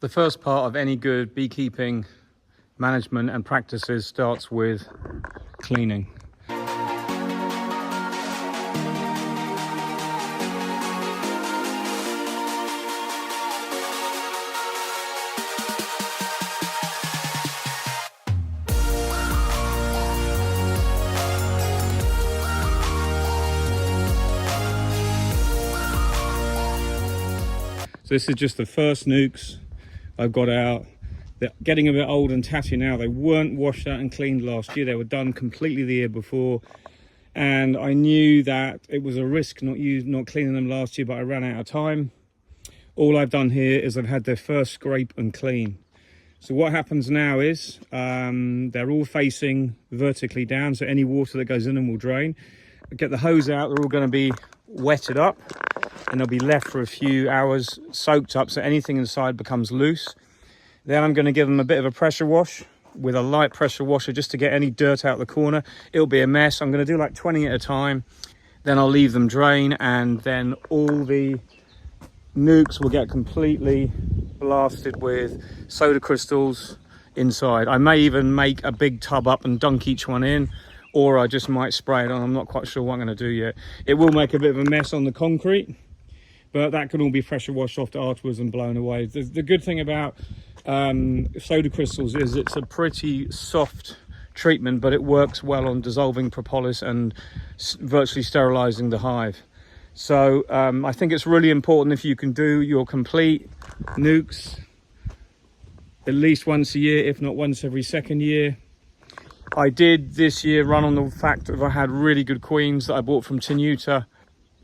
The first part of any good beekeeping management and practices starts with cleaning. So this is just the first nukes I've got out. They're getting a bit old and tatty now. They weren't washed out and cleaned last year. They were done completely the year before. And I knew that it was a risk not cleaning them last year, but I ran out of time. All I've done here is I've had their first scrape and clean. So what happens now is they're all facing vertically down, so any water that goes in them will drain. I get the hose out, they're all going to be wetted up and they'll be left for a few hours soaked up so anything inside becomes loose. Then I'm going to give them a bit of a pressure wash with a light pressure washer just to get any dirt out the corner. It'll be a mess. I'm going to do like 20 at a time. Then I'll leave them drain, and then all the nukes will get completely blasted with soda crystals inside. I may even make a big tub up and dunk each one in, or I just might spray it on. I'm not quite sure what I'm going to do yet. It will make a bit of a mess on the concrete, but that can all be pressure washed off afterwards and blown away. The good thing about soda crystals is it's a pretty soft treatment, but it works well on dissolving propolis and virtually sterilizing the hive. So I think it's really important if you can do your complete nukes at least once a year, if not once every second year. I did this year run on the fact that I had really good queens that I bought from Tenuta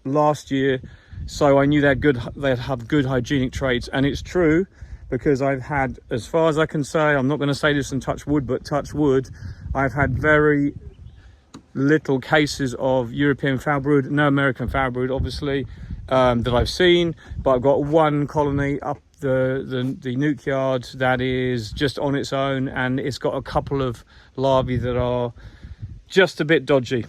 last year, so I knew they'd have good hygienic traits. And it's true, because I've had, as far as I can say, I'm not going to say this and touch wood, but touch wood, I've had very little cases of European foul brood, no American foul brood obviously, that I've seen, but I've got one colony up the nuke yard that is just on its own, and it's got a couple of larvae that are just a bit dodgy,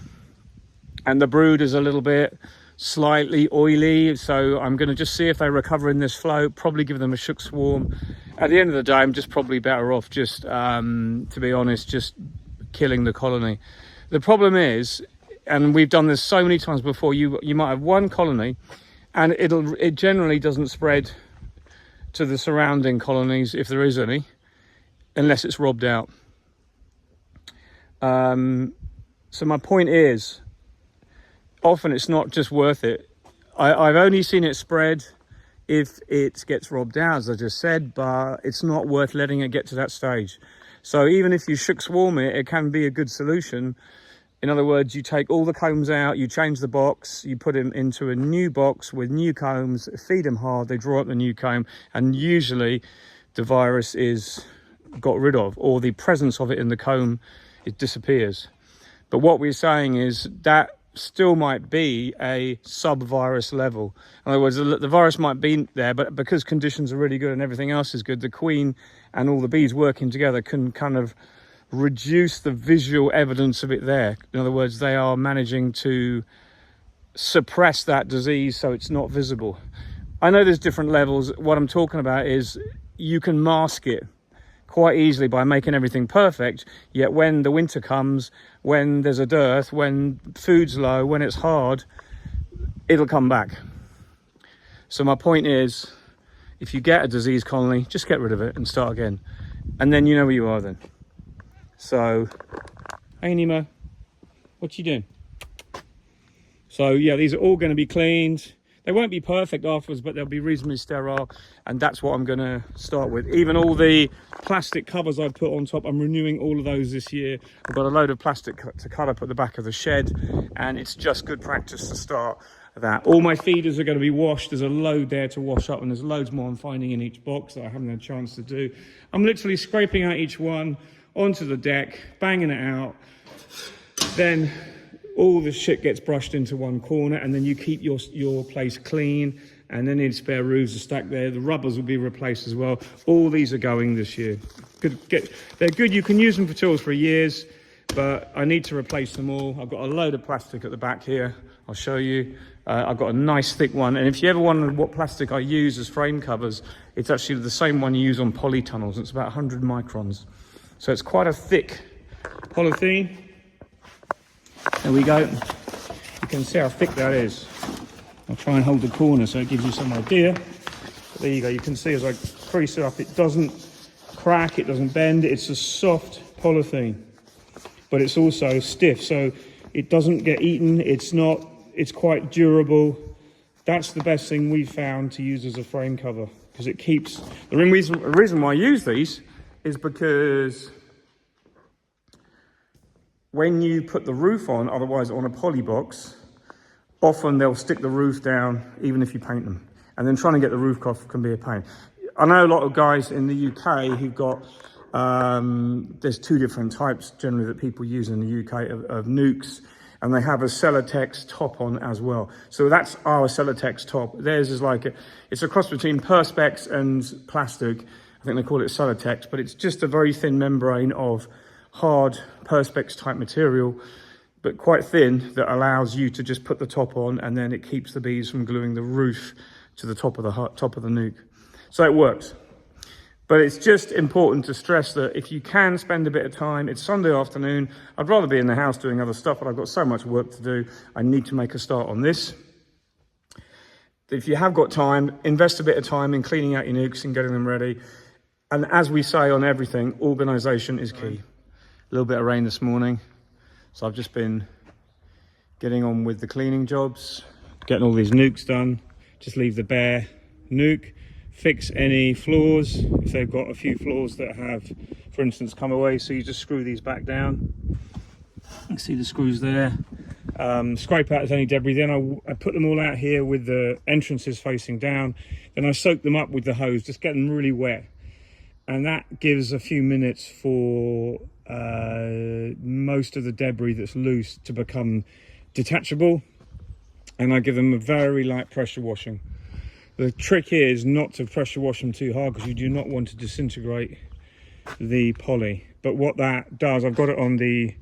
and the brood is a little bit slightly oily, so I'm going to just see if they recover in this float, probably give them a shook swarm. At the end of the day, I'm just probably better off just to be honest, just killing the colony. The problem is, and we've done this so many times before, you might have one colony and it generally doesn't spread to the surrounding colonies, if there is any, unless it's robbed out. So my point is, often it's not just worth it. I've only seen it spread if it gets robbed out, as I just said, but it's not worth letting it get to that stage. So even if you shook swarm it, it can be a good solution. In other words, you take all the combs out, you change the box, you put them into a new box with new combs, feed them hard, they draw up the new comb, and usually the virus is got rid of, or the presence of it in the comb, it disappears. But what we're saying is that still might be a sub-virus level. In other words, the virus might be there, but because conditions are really good and everything else is good, the queen and all the bees working together can kind of reduce the visual evidence of it there. In other words, they are managing to suppress that disease so it's not visible. I know there's different levels. What I'm talking about is you can mask it quite easily by making everything perfect, yet when the winter comes, when there's a dearth, when food's low, when it's hard, it'll come back. So my point is, if you get a disease colony, just get rid of it and start again, and then you know where you are then. So, hey Nemo, what you doing? So yeah, these are all going to be cleaned. They won't be perfect afterwards, but they'll be reasonably sterile, and that's what I'm going to start with. Even all the plastic covers I've put on top, I'm renewing all of those this year. I've got a load of plastic to cut up at the back of the shed, and it's just good practice to start that. All my feeders are going to be washed. There's a load there to wash up, and there's loads more I'm finding in each box that I haven't had a chance to do. I'm literally scraping out each one onto the deck, banging it out, then all the shit gets brushed into one corner, and then you keep your place clean, and then any spare roofs are stacked there. The rubbers will be replaced as well. All these are going this year. They're good. You can use them for tools for years, but I need to replace them all. I've got a load of plastic at the back here. I'll show you. I've got a nice thick one, and if you ever wondered what plastic I use as frame covers, it's actually the same one you use on polytunnels. It's about 100 microns. So it's quite a thick polythene. There we go. You can see how thick that is. I'll try and hold the corner so it gives you some idea. But there you go, you can see as I crease it up, it doesn't crack, it doesn't bend, it's a soft polythene. But it's also stiff, so it doesn't get eaten, it's quite durable. That's the best thing we've found to use as a frame cover, because it keeps, the reason why I use these is because when you put the roof on, otherwise on a poly box, often they'll stick the roof down even if you paint them. And then trying to get the roof off can be a pain. I know a lot of guys in the UK who've got, there's two different types generally that people use in the UK of nukes, and they have a Celotex top on as well. So that's our Celotex top. Theirs is like, it's a cross between Perspex and plastic. I think they call it Celotex, but it's just a very thin membrane of hard Perspex type material, but quite thin, that allows you to just put the top on, and then it keeps the bees from gluing the roof to the top of the nuke. So it works. But it's just important to stress that if you can spend a bit of time, it's Sunday afternoon, I'd rather be in the house doing other stuff, but I've got so much work to do. I need to make a start on this. If you have got time, invest a bit of time in cleaning out your nukes and getting them ready. And as we say on everything, organisation is key. A little bit of rain this morning, so I've just been getting on with the cleaning jobs, getting all these nukes done. Just leave the bare nuke, fix any flaws if they've got a few flaws that have, for instance, come away. So you just screw these back down. You see the screws there. Scrape out any debris. Then I put them all out here with the entrances facing down. Then I soak them up with the hose, just get them really wet, and that gives a few minutes for most of the debris that's loose to become detachable. And I give them a very light pressure washing. The trick here is not to pressure wash them too hard, because you do not want to disintegrate the poly. But what that does, I've got it on the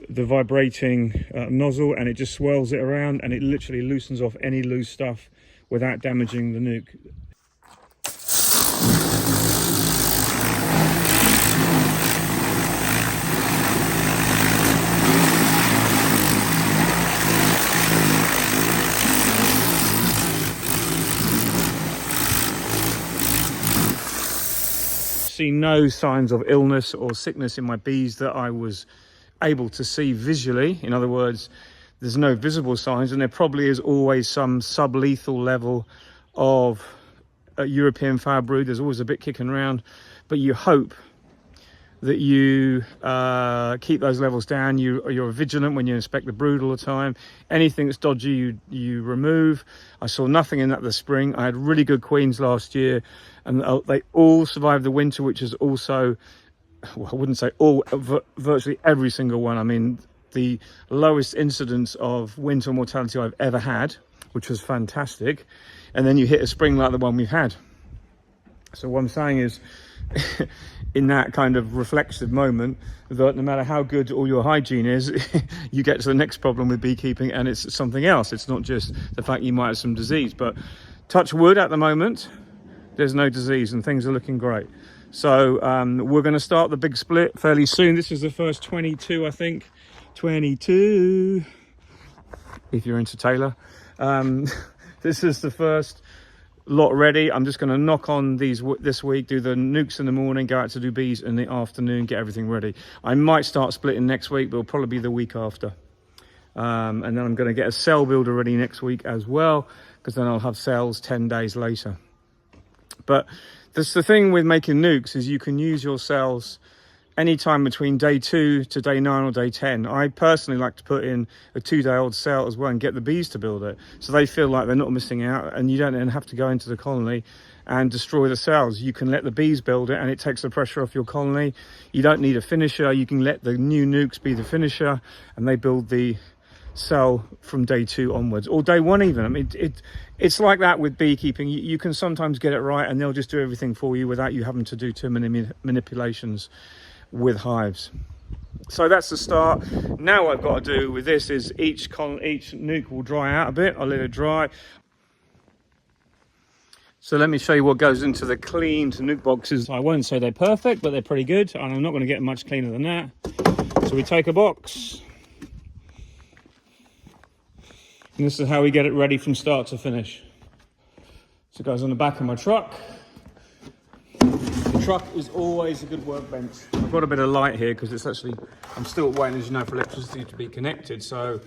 vibrating nozzle, and it just swirls it around, and it literally loosens off any loose stuff without damaging the nuke. See no signs of illness or sickness in my bees that I was able to see visually. In other words, there's no visible signs, and there probably is always some sublethal level of European foul brood. There's always a bit kicking around, but you hope that you keep those levels down. You're vigilant when you inspect the brood all the time. Anything that's dodgy, you remove. I saw nothing in that this spring. I had really good queens last year, and they all survived the winter, which is also, well, I wouldn't say all, virtually every single one. I mean, the lowest incidence of winter mortality I've ever had, which was fantastic. And then you hit a spring like the one we've had. So what I'm saying is, in that kind of reflexive moment, that no matter how good all your hygiene is, you get to the next problem with beekeeping and it's something else. It's not just the fact you might have some disease, but touch wood, at the moment there's no disease and things are looking great. So we're going to start the big split fairly soon. This is the first 22, I think. 22, if you're into Taylor. This is the first lot ready. I'm just going to knock on these this week, do the nukes in the morning, go out to do bees in the afternoon, get everything ready. I might start splitting next week, but it'll probably be the week after. And then I'm going to get a cell builder ready next week as well, because then I'll have cells 10 days later. But that's the thing with making nukes, is you can use your cells anytime between day 2 to day 9 or day 10. I personally like to put in a 2-day-old cell as well and get the bees to build it, so they feel like they're not missing out, and you don't then have to go into the colony and destroy the cells. You can let the bees build it, and it takes the pressure off your colony. You don't need a finisher. You can let the new nukes be the finisher, and they build the cell from day 2 onwards, or day 1 even. I mean, it's like that with beekeeping. You can sometimes get it right, and they'll just do everything for you without you having to do too many manipulations with hives. So that's the start. Now what I've got to do with this is each nuke will dry out a bit. I'll let it dry. So let me show you what goes into the cleaned nuke boxes. I won't say they're perfect, but they're pretty good, and I'm not going to get much cleaner than that. So we take a box, and this is how we get it ready from start to finish. So it goes on the back of my truck. The truck is always a good workbench. I've got a bit of light here because it's actually, I'm still waiting, as you know, for electricity to be connected. So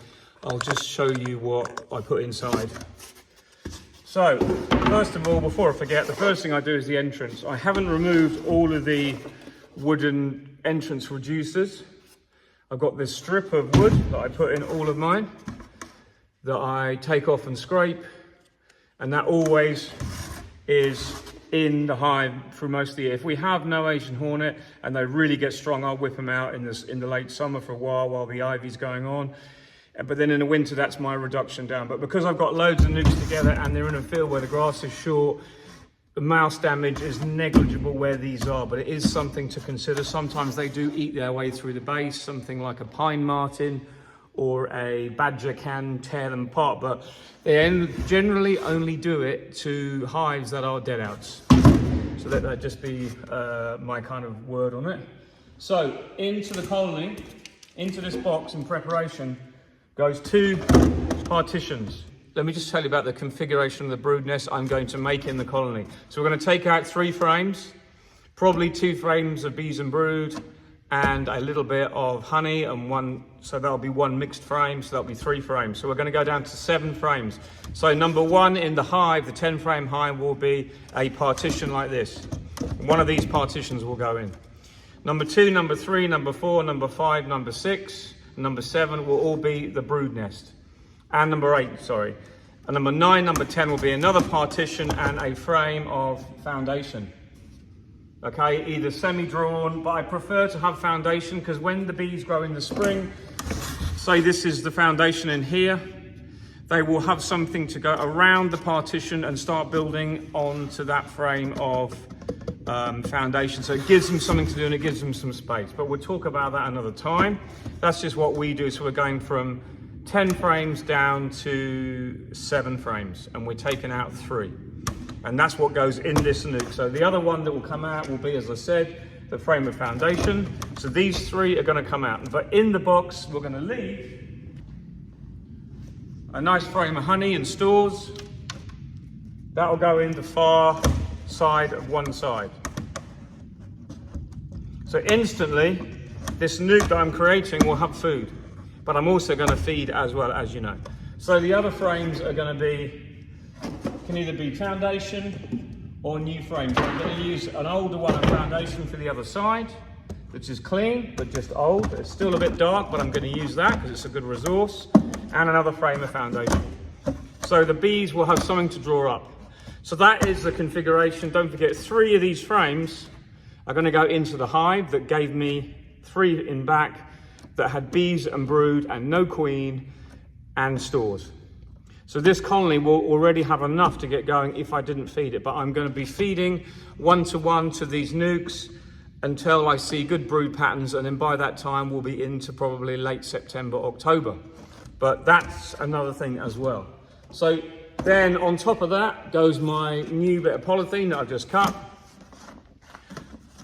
I'll just show you what I put inside. So first of all, before I forget, the first thing I do is the entrance. I haven't removed all of the wooden entrance reducers. I've got this strip of wood that I put in all of mine that I take off and scrape, and that always is in the hive through most of the year. If we have no Asian hornet and they really get strong, I'll whip them out in the late summer for a while the ivy's going on. But then in the winter, that's my reduction down. But because I've got loads of nukes together and they're in a field where the grass is short, the mouse damage is negligible where these are, but it is something to consider. Sometimes they do eat their way through the base. Something like a pine marten or a badger can tear them apart, but they generally only do it to hives that are dead outs. So let that just be my kind of word on it. So into the colony, into this box in preparation, goes 2 partitions. Let me just tell you about the configuration of the brood nest I'm going to make in the colony. So we're going to take out 3 frames, probably 2 frames of bees and brood, and a little bit of honey, and 1, so that'll be 1 mixed frame, so that'll be 3 frames. So we're going to go down to 7 frames. So number 1 in the hive, the 10 frame hive, will be a partition like this. One of these partitions will go in. Number 2, number 3, number 4, number 5, number 6, number 7 will all be the brood nest. And number 8, sorry. And number 9, number 10 will be another partition and a frame of foundation. Okay, either semi-drawn, but I prefer to have foundation because when the bees grow in the spring, say this is the foundation in here, they will have something to go around the partition and start building onto that frame of foundation. So it gives them something to do and it gives them some space. But we'll talk about that another time. That's just what we do. So we're going from 10 frames down to 7 frames, and we're taking out 3. And that's what goes in this nuke. So the other one that will come out will be, as I said, the frame of foundation. So these 3 are going to come out. But in the box, we're going to leave a nice frame of honey and stores. That'll go in the far side of one side. So instantly, this nuke that I'm creating will have food. But I'm also going to feed as well, as you know. So the other frames are going to be, can either be foundation or new frames. So I'm going to use an older one of foundation for the other side, which is clean, but just old. It's still a bit dark, but I'm going to use that because it's a good resource. And another frame of foundation. So the bees will have something to draw up. So that is the configuration. Don't forget, 3 of these frames are going to go into the hive that gave me 3 in back that had bees and brood and no queen and stores. So this colony will already have enough to get going if I didn't feed it, but I'm going to be feeding 1-to-1 to these nukes until I see good brood patterns, and then by that time we'll be into probably late September, October. But that's another thing as well. So then on top of that goes my new bit of polythene that I've just cut.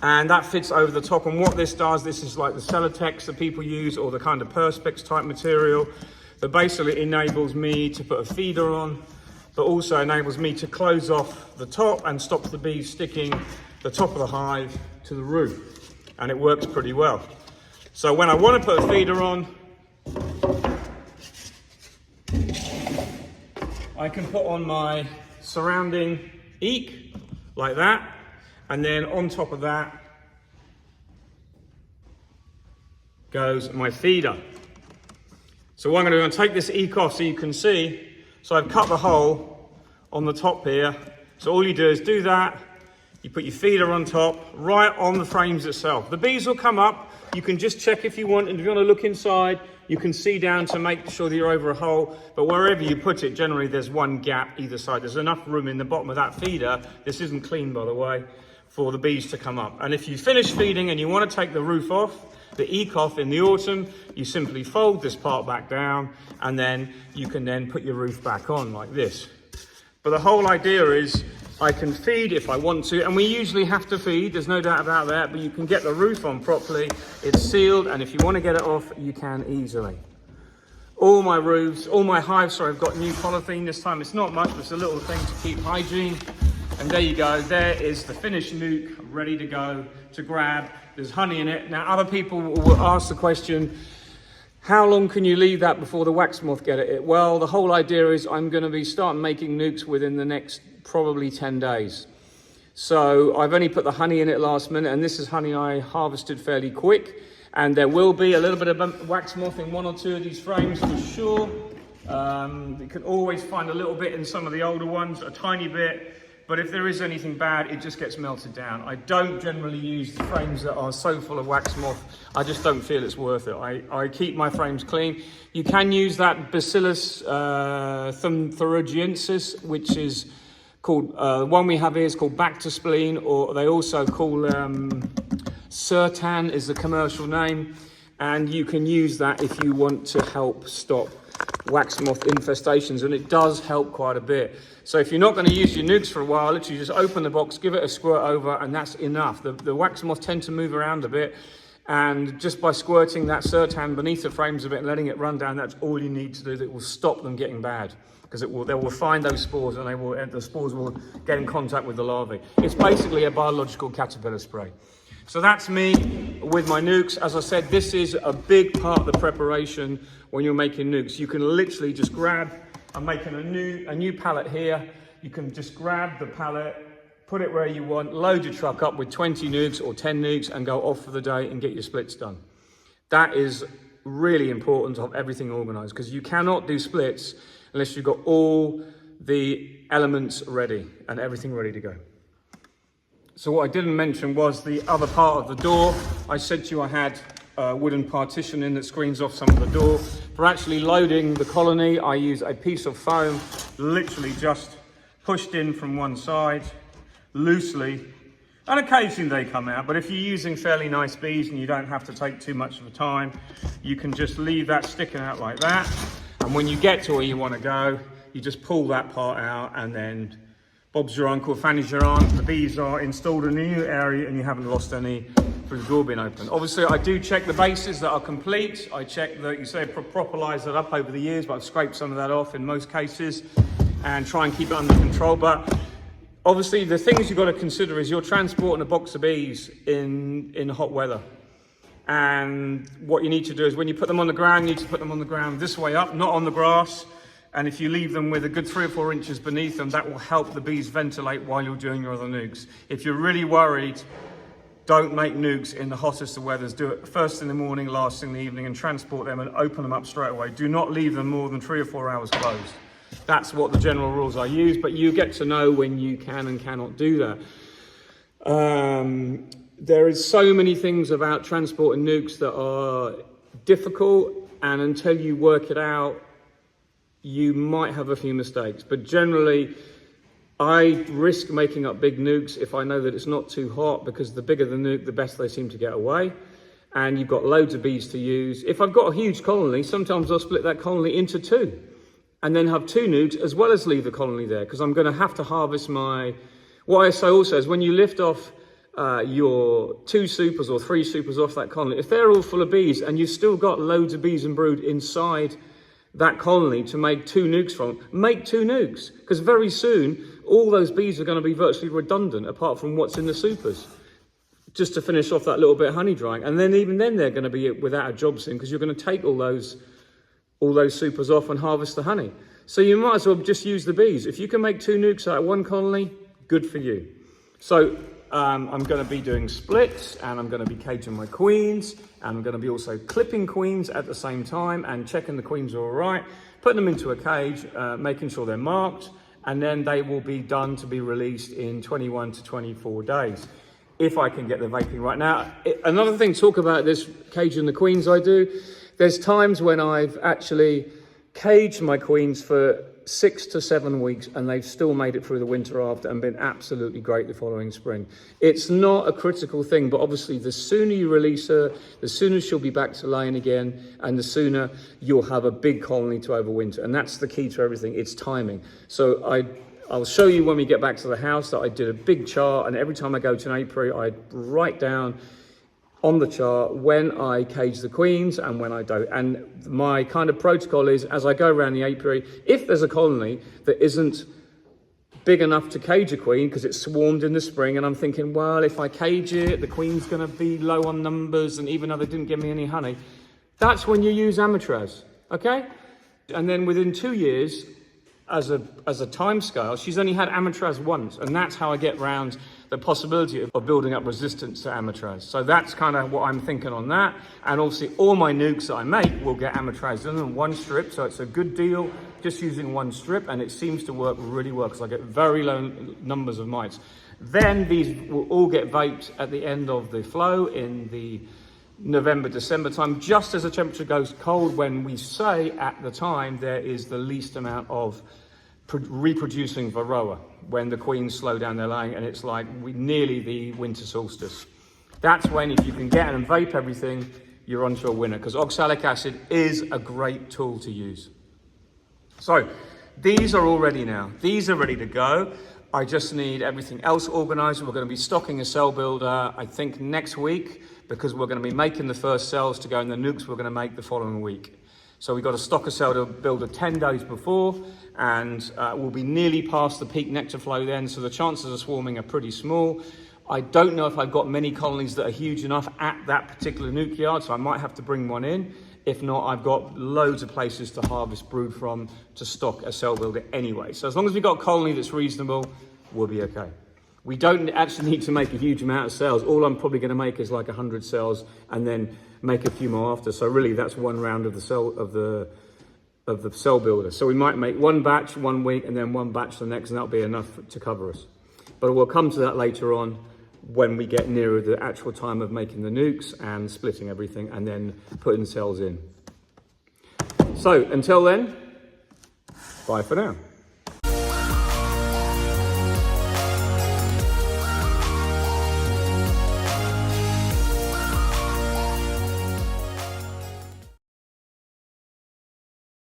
And that fits over the top. And what this does, this is like the Celotex that people use, or the kind of Perspex type material that basically enables me to put a feeder on, but also enables me to close off the top and stop the bees sticking the top of the hive to the roof. And it works pretty well. So when I want to put a feeder on, I can put on my surrounding eek like that. And then on top of that goes my feeder. So what I'm going to take this eek off so you can see. So I've cut the hole on the top here. So all you do is do that. You put your feeder on top, right on the frames itself. The bees will come up. You can just check if you want, and if you want to look inside, you can see down to make sure that you're over a hole. But wherever you put it, generally there's one gap either side. There's enough room in the bottom of that feeder. This isn't clean, by the way, for the bees to come up. And if you finish feeding and you want to take the roof off, The ECOF in the autumn, you simply fold this part back down, and then you can then put your roof back on like this. But the whole idea is I can feed if I want to, and we usually have to feed, there's no doubt about that, but you can get the roof on properly, it's sealed, and if you want to get it off, you can easily. All my roofs, all my hives, sorry, I've got new polythene this time. It's not much, but it's a little thing to keep hygiene. And there you go, there is the finished nuke, ready to go, to grab. There's honey in it. Now, other people will ask the question, how long can you leave that before the wax moth get at it? Well, the whole idea is I'm going to be starting making nukes within the next probably 10 days. So I've only put the honey in it last minute, and this is honey I harvested fairly quick. And there will be a little bit of wax moth in one or two of these frames for sure. You can always find a little bit in some of the older ones, a tiny bit. But if there is anything bad, it just gets melted down. I don't generally use the frames that are so full of wax moth. I just don't feel it's worth it. I keep my frames clean. You can use that Bacillus thuringiensis, which is called, the one we have here is called back to spleen, or they also call Sertan is the commercial name. And you can use that if you want to help stop wax moth infestations, and it does help quite a bit. So if you're not going to use your nukes for a while, literally just open the box, give it a squirt over, and that's enough. The wax moth tend to move around a bit, and just by squirting that Sertan beneath the frames a bit and letting it run down, that's all you need to do. That will stop them getting bad, because they will find those spores, and the spores will get in contact with the larvae. It's basically a biological caterpillar spray. So that's me with my nukes. As I said, this is a big part of the preparation when you're making nukes. You can literally just grab, I'm making a new pallet here. You can just grab the pallet, put it where you want, load your truck up with 20 nukes or 10 nukes and go off for the day and get your splits done. That is really important to have everything organized, because you cannot do splits unless you've got all the elements ready and everything ready to go. So what I didn't mention was the other part of the door. I said to you I had a wooden partition in that screens off some of the door. For actually loading the colony, I use a piece of foam, literally just pushed in from one side, loosely, and occasionally they come out. But if you're using fairly nice bees and you don't have to take too much of the time, you can just leave that sticking out like that. And when you get to where you want to go, you just pull that part out, and then Bob's your uncle, Fanny's your aunt. The bees are installed in a new area and you haven't lost any through the door being open. Obviously, I do check the bases that are complete. I check that, you say, properlize it up over the years, but I've scraped some of that off in most cases and try and keep it under control. But obviously, the things you've got to consider is you're transporting a box of bees in hot weather. And what you need to do is when you put them on the ground, you need to put them on the ground this way up, not on the grass. And if you leave them with a good 3 or 4 inches beneath them, that will help the bees ventilate while you're doing your other nukes. If you're really worried, don't make nukes in the hottest of weathers. Do it first in the morning, last in the evening, and transport them and open them up straight away. Do not leave them more than 3 or 4 hours closed. That's what the general rules I use, but you get to know when you can and cannot do that. There is so many things about transporting nukes that are difficult, and until you work it out, you might have a few mistakes. But generally, I risk making up big nukes if I know that it's not too hot, because the bigger the nuke, the best they seem to get away. And you've got loads of bees to use. If I've got a huge colony, sometimes I'll split that colony into 2 and then have 2 nukes as well as leave the colony there, because I'm going to have to harvest my... What I say also is when you lift off your 2 supers or 3 supers off that colony, if they're all full of bees and you've still got loads of bees and brood inside that colony to make 2 nukes from, make 2 nukes, because very soon all those bees are going to be virtually redundant apart from what's in the supers, just to finish off that little bit of honey drying. And then even then they're going to be without a job soon, because you're going to take all those supers off and harvest the honey. So you might as well just use the bees. If you can make 2 nukes out of 1 colony, good for you. So I'm going to be doing splits, and I'm going to be caging my queens, and I'm going to be also clipping queens at the same time and checking the queens are all right, putting them into a cage, making sure they're marked, and then they will be done to be released in 21 to 24 days, if I can get the vaping right. Now, another thing, talk about this caging the queens I do. There's times when I've actually caged my queens for 6 to 7 weeks, and they've still made it through the winter after and been absolutely great the following spring. It's not a critical thing, but obviously the sooner you release her, the sooner she'll be back to laying again, and the sooner you'll have a big colony to overwinter. And that's the key to everything, it's timing. So I'll show you when we get back to the house that I did a big chart, and every time I go to an apiary, I write down on the chart when I cage the queens and when I don't. And my kind of protocol is, as I go around the apiary, if there's a colony that isn't big enough to cage a queen because it's swarmed in the spring, and I'm thinking, well, if I cage it, the queen's going to be low on numbers, and even though they didn't give me any honey, that's when you use Amatraz, okay? And then within 2 years, as a time scale, she's only had Amatraz once, and that's how I get round the possibility of building up resistance to Amatraz. So that's kind of what I'm thinking on that. And obviously all my nukes that I make will get Amatraz in them, one strip, so it's a good deal just using one strip, and it seems to work really well because I get very low numbers of mites. Then these will all get vaped at the end of the flow in the November, December time, just as the temperature goes cold, when we say at the time there is the least amount of reproducing varroa, when the queens slow down their laying, and it's like nearly the winter solstice. That's when, if you can get and vape everything, you're onto a winner, because oxalic acid is a great tool to use. So these are all ready now. These are ready to go. I just need everything else organized. We're going to be stocking a cell builder, I think, next week, because we're going to be making the first cells to go in the nukes we're going to make the following week. So we've got to stock a cell builder 10 days before, and we'll be nearly past the peak nectar flow then, so the chances of swarming are pretty small. I don't know if I've got many colonies that are huge enough at that particular nuke yard, so I might have to bring one in. If not, I've got loads of places to harvest brood from to stock a cell builder anyway. So as long as we've got a colony that's reasonable, we'll be okay. We don't actually need to make a huge amount of cells. All I'm probably going to make is like 100 cells, and then make a few more after. So really, that's one round of the cell builder. So we might make one batch 1 week, and then one batch the next, and that'll be enough to cover us. But we'll come to that later on when we get nearer the actual time of making the nukes and splitting everything and then putting cells in. So until then, bye for now.